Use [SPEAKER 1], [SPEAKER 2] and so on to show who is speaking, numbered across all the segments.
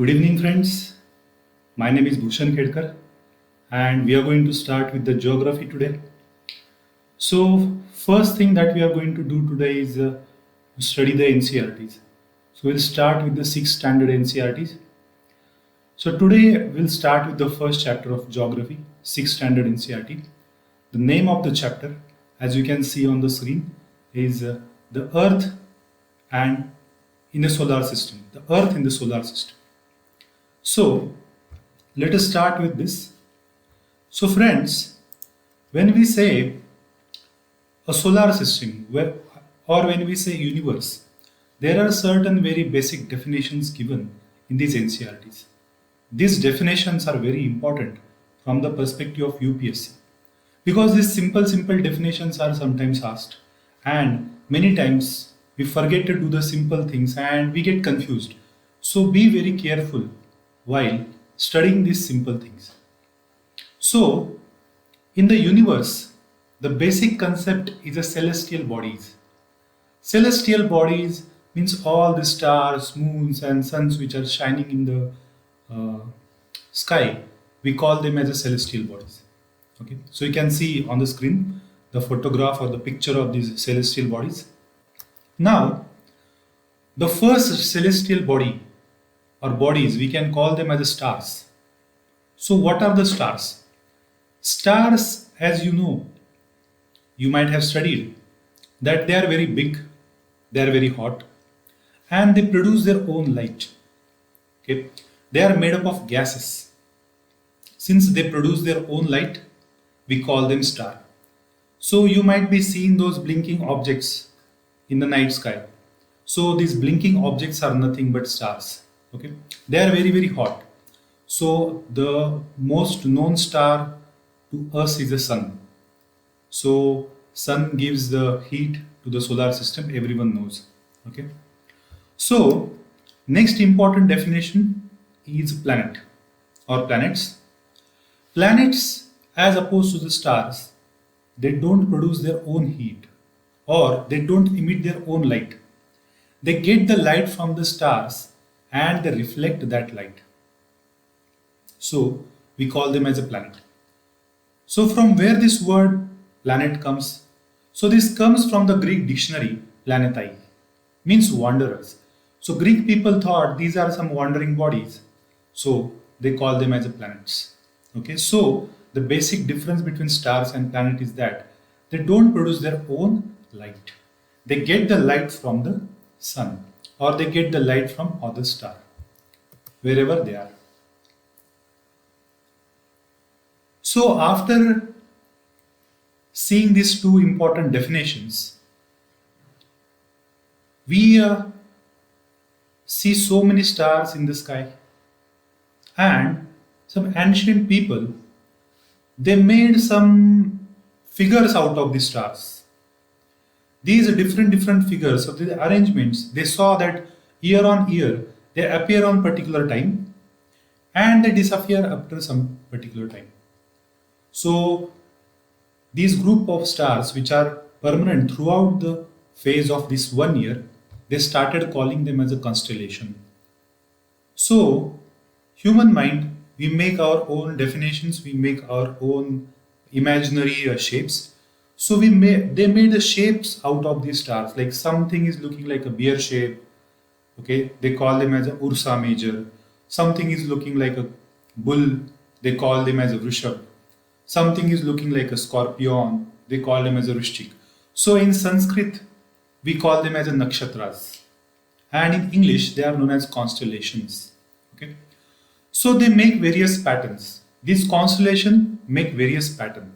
[SPEAKER 1] Good evening, friends. My name is Bhushan Khedkar, and we are going to start with the geography today. So, first thing that we are going to do today is study the NCRTs. So, we'll start with the sixth standard NCRTs. So, today we'll start with the first chapter of geography, sixth standard NCRT. The name of the chapter, as you can see on the screen, is the Earth and in the solar system. The Earth in the solar system. So, let us start with this. So, friends, when we say a solar system or when we say universe, there are certain very basic definitions given in these NCRTs. These definitions are very important from the perspective of UPSC because these simple definitions are sometimes asked, and many times we forget to do the simple things and we get confused. So, be very careful while studying these simple things. So, in the universe, the basic concept is a celestial bodies. Celestial bodies means all the stars, moons, and suns which are shining in the uh, sky. We call them as a celestial bodies. Okay, so you can see on the screen the photograph or the picture of these celestial bodies. Now, the first celestial body or bodies we can call them as stars. So, what are the stars? Stars, as you know, you might have studied that they are very big, they are very hot, and they produce their own light. Okay, they are made up of gases. Since they produce their own light, we call them star. So you might be seeing those blinking objects in the night sky. So these blinking objects are nothing but stars. Okay, they are very hot. So the most known star to us is the sun. So sun gives the heat to the solar system, everyone knows. Okay. So next important definition is planet or planets. Planets, as opposed to the stars, they don't produce their own heat or they don't emit their own light. They get the light from the stars and they reflect that light. So we call them as a planet. So from where this word planet comes? So this comes from the Greek dictionary planetai, means wanderers. So Greek people thought these are some wandering bodies. So they call them as a planets. Okay, so the basic difference between stars and planet is that they don't produce their own light. They get the light from the sun or they get the light from other star, wherever they are. So after seeing these two important definitions, we see so many stars in the sky, and some ancient people they made some figures out of the stars. These are different figures of the arrangements. They saw that year on year they appear on particular time and they disappear after some particular time. So these group of stars which are permanent throughout the phase of this 1 year, they started calling them as a constellation. So human mind, we make our own definitions, we make our own imaginary shapes. So they made the shapes out of these stars. Like something is looking like a bear shape. Okay, they call them as a Ursa Major. Something is looking like a bull. They call them as a Vrishab. Something is looking like a scorpion. They call them as a Vrishchik. So in Sanskrit, we call them as a nakshatras. And in English, they are known as constellations. Okay. So they make various patterns. These constellations make various patterns.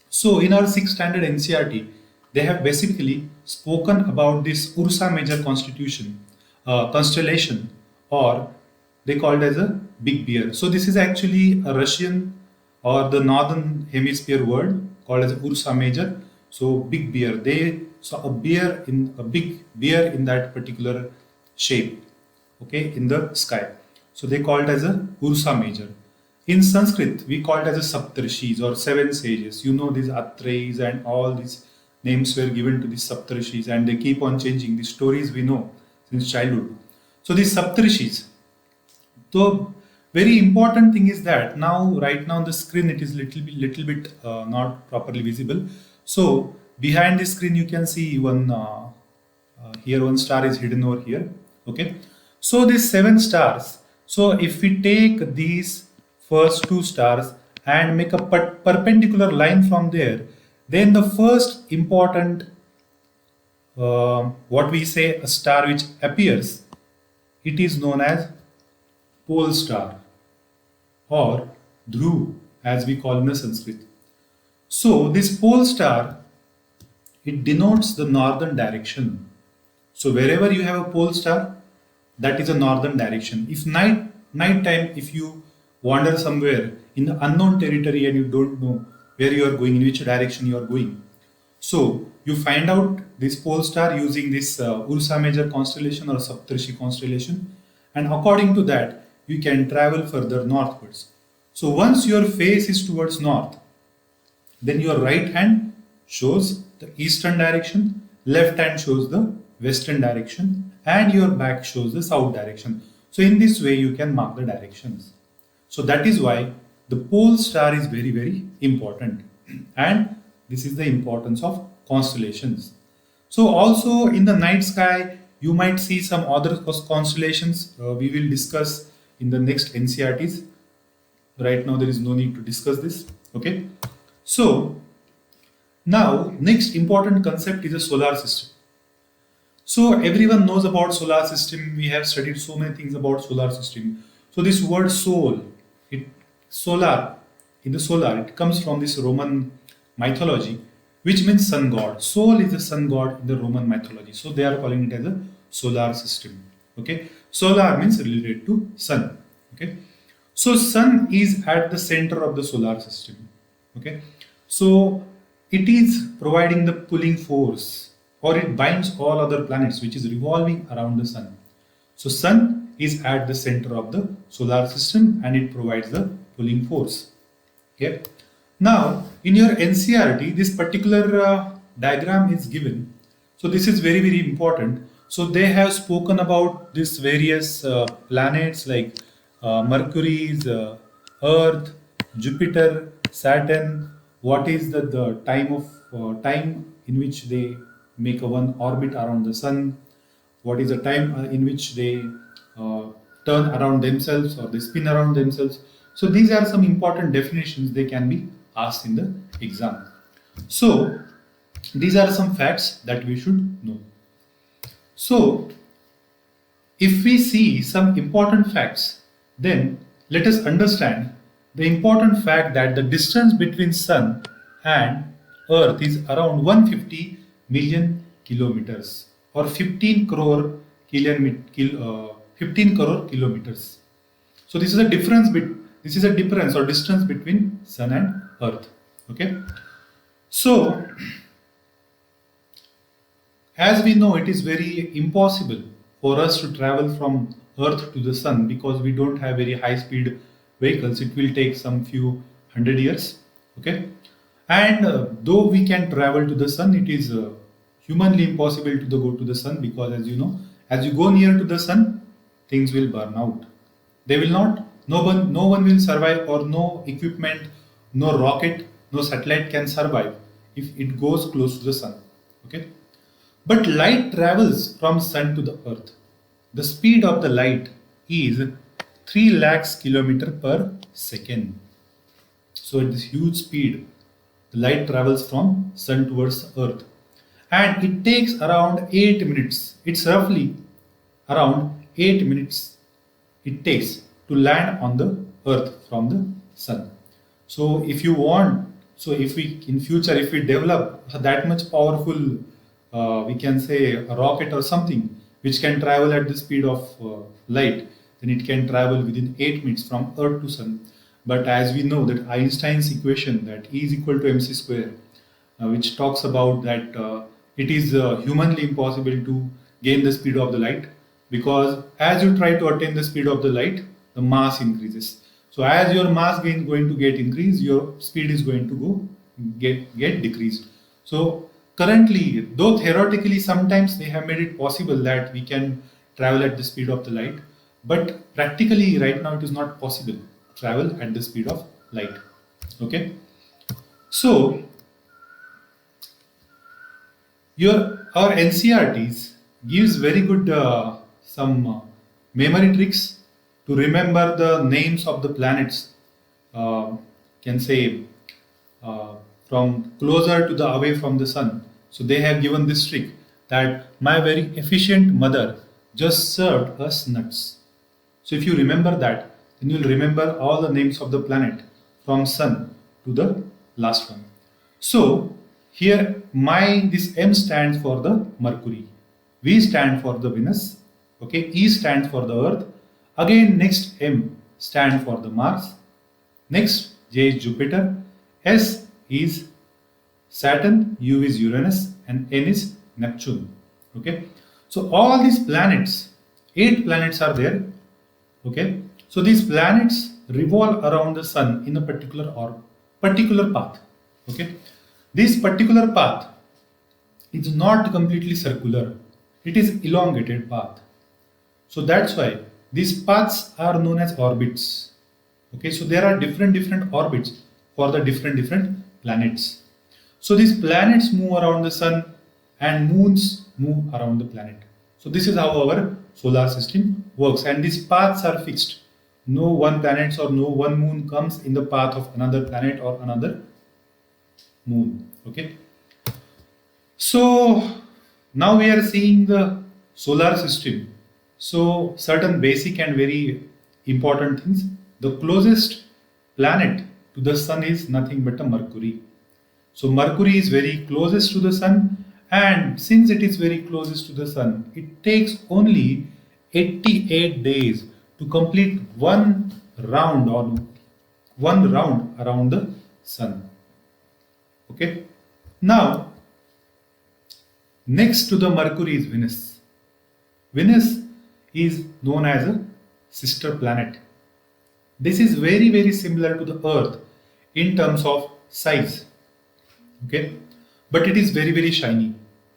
[SPEAKER 1] So in our 6th standard NCRT, they have basically spoken about this Ursa Major constellation, or they called as a Big Bear. So this is actually a Russian or the northern hemisphere word called as Ursa Major. So big bear. They saw a big bear in that particular shape, okay, in the sky. So they called as a Ursa Major. In Sanskrit, we call it as a Saptarshis or seven sages. You know these Atreyas and all these names were given to these Saptarshis and they keep on changing. These stories we know since childhood. So these Saptarshis, So very important thing is that now right now on the screen it is little bit not properly visible. So behind the screen you can see one here one star is hidden over here. Okay. So these seven stars. So if we take these first two stars and make a perpendicular line from there, then the first important what we say a star which appears, it is known as pole star or Dhruv as we call in the Sanskrit. So this pole star, it denotes the northern direction. So wherever you have a pole star, that is a northern direction. If night time, if you wander somewhere in the unknown territory and you don't know where you are going, in which direction you are going, so you find out this pole star using this Ursa Major constellation or Saptarshi constellation, and according to that, you can travel further northwards. So once your face is towards north, then your right hand shows the eastern direction, left hand shows the western direction, and your back shows the south direction. So in this way, you can mark the directions. So that is why the pole star is very, very important. And this is the importance of constellations. So also in the night sky, you might see some other constellations we will discuss in the next NCRTs. Right now, there is no need to discuss this. Okay. So now next important concept is a solar system. So everyone knows about solar system. We have studied so many things about solar system. So this word soul, it solar in the solar, it comes from this Roman mythology, which means sun god. Sol is the sun god in the Roman mythology. So they are calling it as a solar system. Okay, solar means related to sun. Okay, so sun is at the center of the solar system. Okay, so it is providing the pulling force, or it binds all other planets which is revolving around the sun. So sun is at the center of the solar system and it provides the pulling force. Okay. Now in your NCRT this particular diagram is given. So this is very, very important. So they have spoken about these various planets like Mercury's, Earth, Jupiter, Saturn. What is the time of time in which they make a one orbit around the sun? What is the time in which they uh, turn around themselves or they spin around themselves? So these are some important definitions they can be asked in the exam. So these are some facts that we should know. So if we see some important facts, then let us understand the important fact that the distance between sun and earth is around 150 million kilometers or 15 crore 15 crore kilometers. So this is a this is a difference or distance between sun and earth. Okay. So as we know, it is very impossible for us to travel from earth to the sun because we don't have very high speed vehicles. It will take some few hundred years. Okay. And though we can travel to the sun, it is humanly impossible to go to the sun because, as you know, as you go near to the sun, things will burn out. They will not. No one will survive, or no equipment, no rocket, no satellite can survive if it goes close to the sun. Okay. But light travels from sun to the earth. The speed of the light is 3 lakhs kilometer per second. So at this huge speed, the light travels from sun towards the earth. And it takes around 8 minutes. It's roughly around 8 minutes it takes to land on the earth from the sun. So if you want, so if we in future if we develop that much powerful we can say a rocket or something which can travel at the speed of light, then it can travel within 8 minutes from earth to sun. But as we know that Einstein's equation that E is equal to mc square, which talks about that it is humanly impossible to gain the speed of the light, because as you try to attain the speed of the light, the mass increases. So as your mass going to get increased, your speed is going to get decreased. So currently, though theoretically sometimes they have made it possible that we can travel at the speed of the light, but practically right now it is not possible to travel at the speed of light. Okay, so our NCRTs gives very good some memory tricks to remember the names of the planets. Uh, can say from closer to the away from the sun. So they have given this trick that my very efficient mother just served us nuts. So if you remember that, then you'll remember all the names of the planet from sun to the last one. So here my this M stands for the Mercury, V stands for the Venus, okay, E stands for the Earth. Again next M stands for the Mars. Next J is Jupiter, S is Saturn, U is Uranus, and N is Neptune. Okay, so all these planets, 8 planets are there. Okay, so these planets revolve around the sun in a particular path. Okay, this particular path is not completely circular; it is elongated path. So that's why these paths are known as orbits. Okay, so there are different orbits for the different planets. So these planets move around the sun and moons move around the planet. So this is how our solar system works, and these paths are fixed. No one planet or no one moon comes in the path of another planet or another moon. Okay. So now we are seeing the solar system. So certain basic and very important things. The closest planet to the sun is nothing but a Mercury. So Mercury is very closest to the sun, and since it is very closest to the sun, it takes only 88 days to complete one round around the sun. Okay. Now next to the Mercury is Venus. Venus is known as a sister planet. This is very similar to the Earth in terms of size. Okay, but it is very shiny.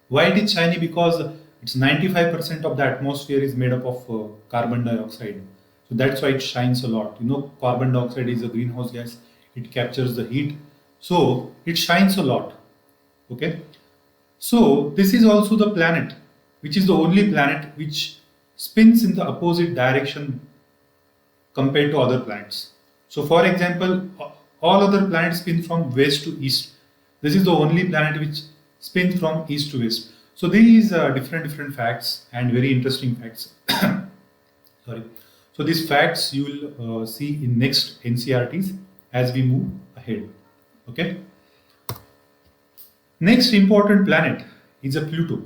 [SPEAKER 1] Why it is shiny? Because it's 95% of the atmosphere is made up of carbon dioxide. So that's why it shines a lot. You know, carbon dioxide is a greenhouse gas. It captures the heat, so it shines a lot. Okay, so this is also the planet, which is the only planet which spins in the opposite direction compared to other planets. So for example, all other planets spin from west to east. This is the only planet which spins from east to west. So these are different facts and very interesting facts. Sorry. So these facts you will see in next NCRTs as we move ahead. Okay. Next important planet is a Pluto.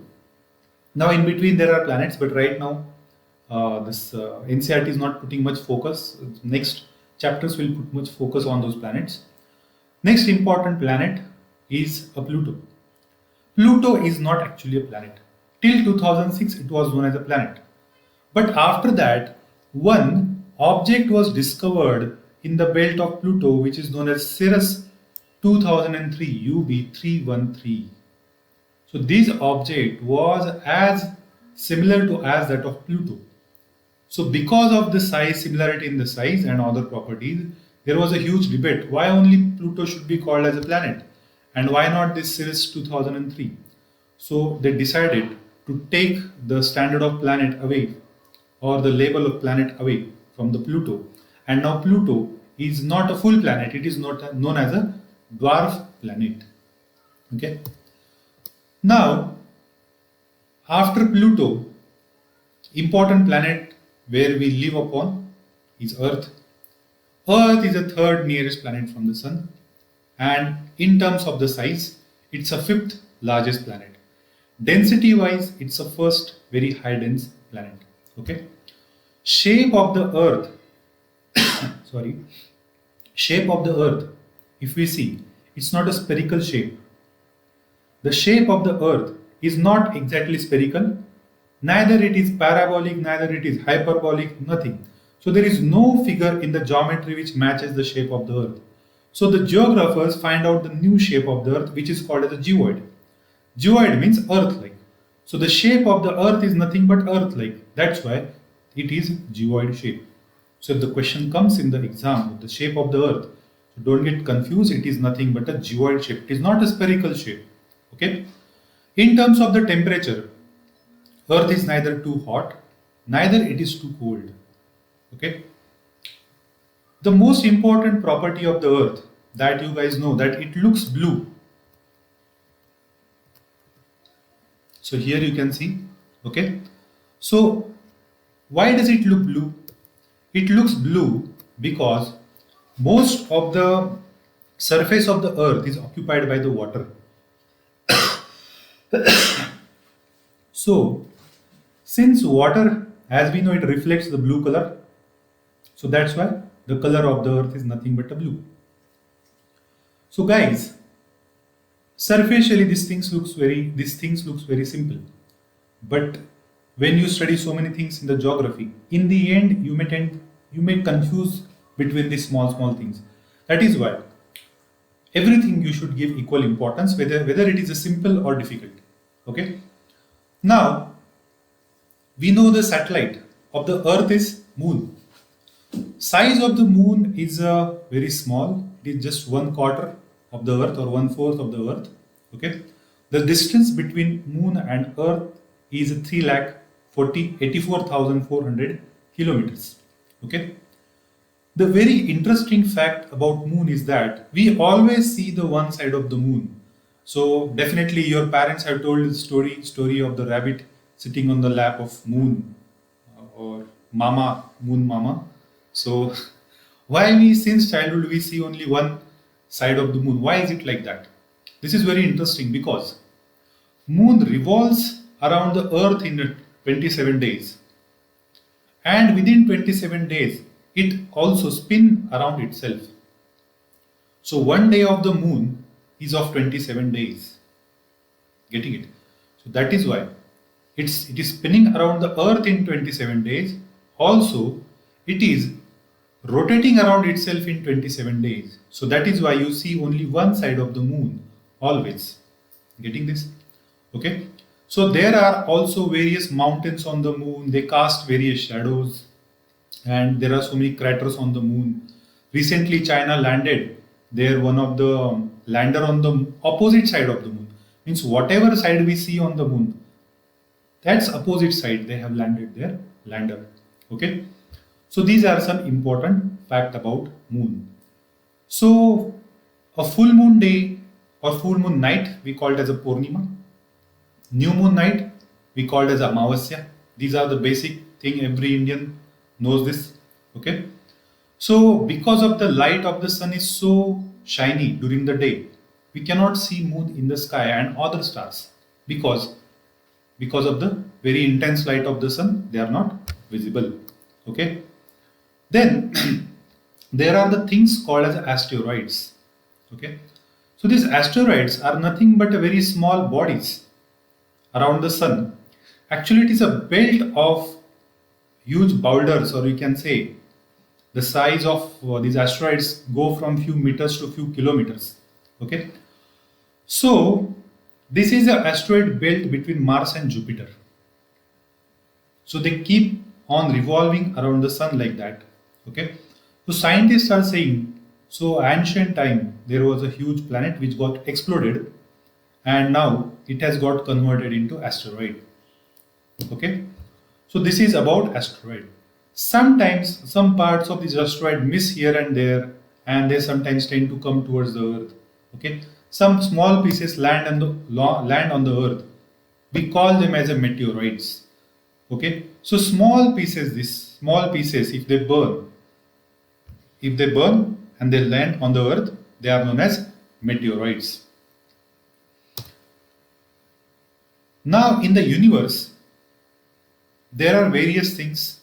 [SPEAKER 1] Now in between there are planets, but right now this NCRT is not putting much focus. Next chapters will put much focus on those planets. Next important planet is a Pluto. Pluto is not actually a planet. Till 2006 it was known as a planet. But after that, one object was discovered in the belt of Pluto which is known as Ceres 2003 UB313. So this object was as similar to as that of Pluto. So because of the size, similarity in the size and other properties, there was a huge debate why only Pluto should be called as a planet and why not this Ceres 2003. So they decided to take the standard of planet away or the label of planet away from the Pluto, and now Pluto is not a full planet, it is not known as a dwarf planet. Okay. Now after Pluto, important planet where we live upon is Earth. Earth is the third nearest planet from the Sun, and in terms of the size, it's a fifth largest planet. Density wise, it's a first very high dense planet. Okay. Shape of the Earth, sorry, shape of the Earth, if we see, it's not a spherical shape. The shape of the Earth is not exactly spherical, neither it is parabolic, neither it is hyperbolic, nothing. So there is no figure in the geometry which matches the shape of the Earth. So the geographers find out the new shape of the Earth which is called as a geoid. Geoid means Earth-like. So the shape of the Earth is nothing but Earth-like. That's why it is geoid shape. So if the question comes in the exam, the shape of the earth, so don't get confused, it is nothing but a geoid shape. It is not a spherical shape. Okay. In terms of the temperature, earth is neither too hot, neither it is too cold. Okay. The most important property of the earth that you guys know, that it looks blue. So here you can see, okay. So why does it look blue? It looks blue because most of the surface of the earth is occupied by the water. So since water, as we know, it reflects the blue color, so that's why the color of the earth is nothing but a blue. So guys, superficially these things looks very simple. But when you study so many things in the geography, in the end you may confuse between these small things. That is why everything you should give equal importance, whether it is a simple or difficult. Okay. Now we know the satellite of the earth is moon. Size of the moon is very small. It is just 1/4 of the earth or 1/4 of the earth. Okay. The distance between moon and earth is 3,84,400 kilometers. Okay. The very interesting fact about moon is that we always see the one side of the moon. So definitely your parents have told the story of the rabbit sitting on the lap of moon, or mama, moon mama. So why we, since childhood, we see only one side of the moon? Why is it like that? This is very interesting because moon revolves around the earth in 27 days, and within 27 days it also spin around itself. So one day of the moon is of 27 days. Getting it? So that is why it is spinning around the earth in 27 days. Also, it is rotating around itself in 27 days. So that is why you see only one side of the moon always. Getting this? Okay. So there are also various mountains on the moon. They cast various shadows, and there are so many craters on the moon. Recently, China landed there, one of the lander on the opposite side of the moon. Means whatever side we see on the moon, that's opposite side they have landed their lander. Okay. So these are some important fact about moon. So a full moon day or full moon night we called as a Purnima. New moon night we called as Amavasya. These are the basic thing, every Indian knows this. Okay. So because of the light of the sun is so shiny during the day, we cannot see moon in the sky and other stars because of the very intense light of the sun, they are not visible. Okay. Then there are the things called as asteroids. Okay. So these asteroids are nothing but a very small bodies around the sun. Actually, it is a belt of huge boulders, or you can say the size of these asteroids go from few meters to few kilometers. Okay. So this is an asteroid belt between Mars and Jupiter. So they keep on revolving around the sun like that. Okay. So scientists are saying, so ancient time there was a huge planet which got exploded, and now it has got converted into asteroid. Okay. So this is about asteroid. Sometimes some parts of this asteroid miss here and there, and they sometimes tend to come towards the earth. Okay. Some small pieces land on the earth. We call them as a meteoroids. Okay. So these small pieces, if they burn and they land on the earth, they are known as meteoroids. Now in the universe, there are various things.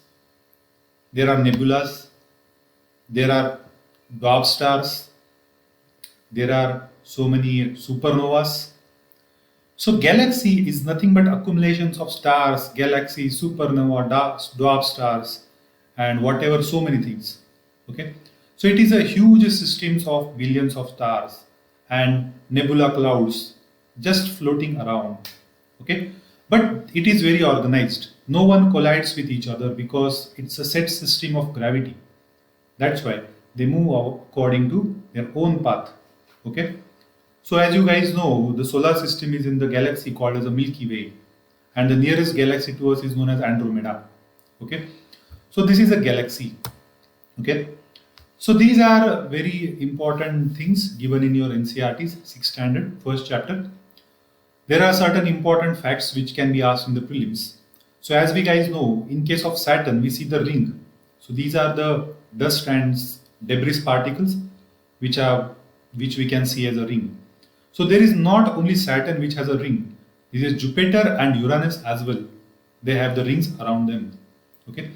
[SPEAKER 1] There are nebulas, there are dwarf stars, there are so many supernovas. So galaxy is nothing but accumulations of stars, galaxies, supernova, dwarf stars, and whatever, so many things. Okay. So it is a huge systems of billions of stars and nebula clouds just floating around. Okay. But it is very organized. no one collides with each other because it's a set system of gravity. That's why they move according to their own path. Okay. So as you guys know, the solar system is in the galaxy called as a Milky Way, and the nearest galaxy to us is known as Andromeda. Okay. So this is a galaxy. Okay. So these are very important things given in your NCERT's 6th standard, first chapter. There are certain important facts which can be asked in the prelims. So as we guys know, in case of Saturn, we see the ring. So these are the dust and debris particles which we can see as a ring. So there is not only Saturn which has a ring. This is Jupiter and Uranus as well. They have the rings around them. Okay.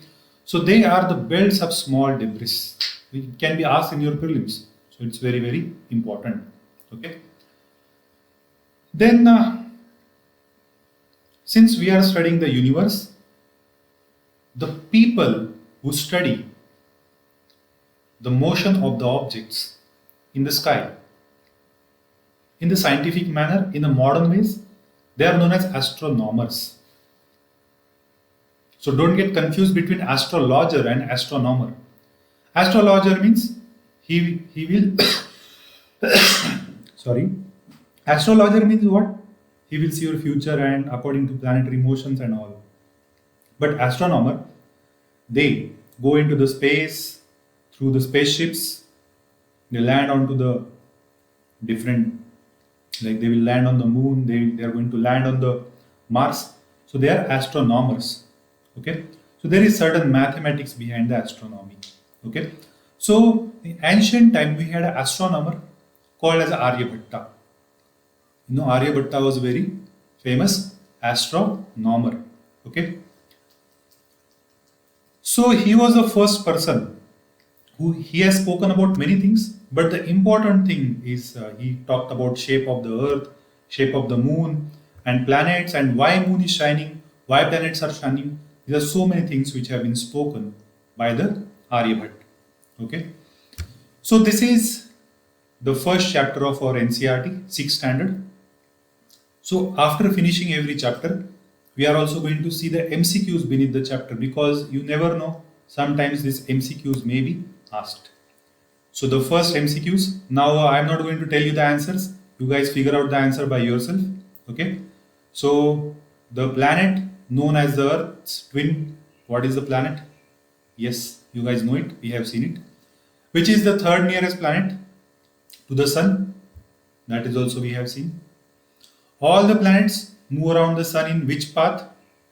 [SPEAKER 1] So they are the belts of small debris. It can be asked in your prelims. So it's very, very important. Okay. Then, since we are studying the universe, the people who study the motion of the objects in the sky in the scientific manner, in the modern ways, they are known as astronomers. So don't get confused between astrologer and astronomer. Astrologer means he will sorry. Astrologer means what? He will see your future and according to planetary motions and all. But astronomer, they go into the space through the spaceships. They land onto the different, like they will land on the moon. They are going to land on the Mars. So they are astronomers. Okay. So there is certain mathematics behind the astronomy. Okay. So in ancient time we had an astronomer called as Aryabhatta. You know, Aryabhatta was a very famous astronomer. Okay. So he was the first person who he has spoken about many things, but the important thing is he talked about shape of the earth, shape of the moon and planets, and why moon is shining, why planets are shining. There are so many things which have been spoken by the Aryabhatta. Okay. So this is the first chapter of our NCERT 6th standard. So after finishing every chapter, we are also going to see the MCQs beneath the chapter, because you never know, sometimes these MCQs may be asked. So the first MCQs, now I am not going to tell you the answers. You guys figure out the answer by yourself. Okay. So the planet known as the Earth's twin, what is the planet? Yes, you guys know it. We have seen it. Which is the third nearest planet to the sun? That is also we have seen. All the planets move around the sun in which path?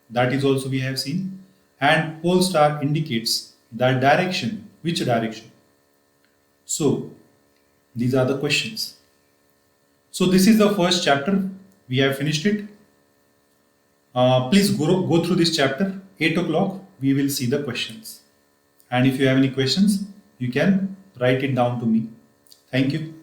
[SPEAKER 1] That is also we have seen. And pole star indicates that direction. Which direction? So these are the questions. So this is the first chapter. We have finished it. Please go through this chapter. 8 o'clock we will see the questions. And if you have any questions, you can write it down to me. Thank you.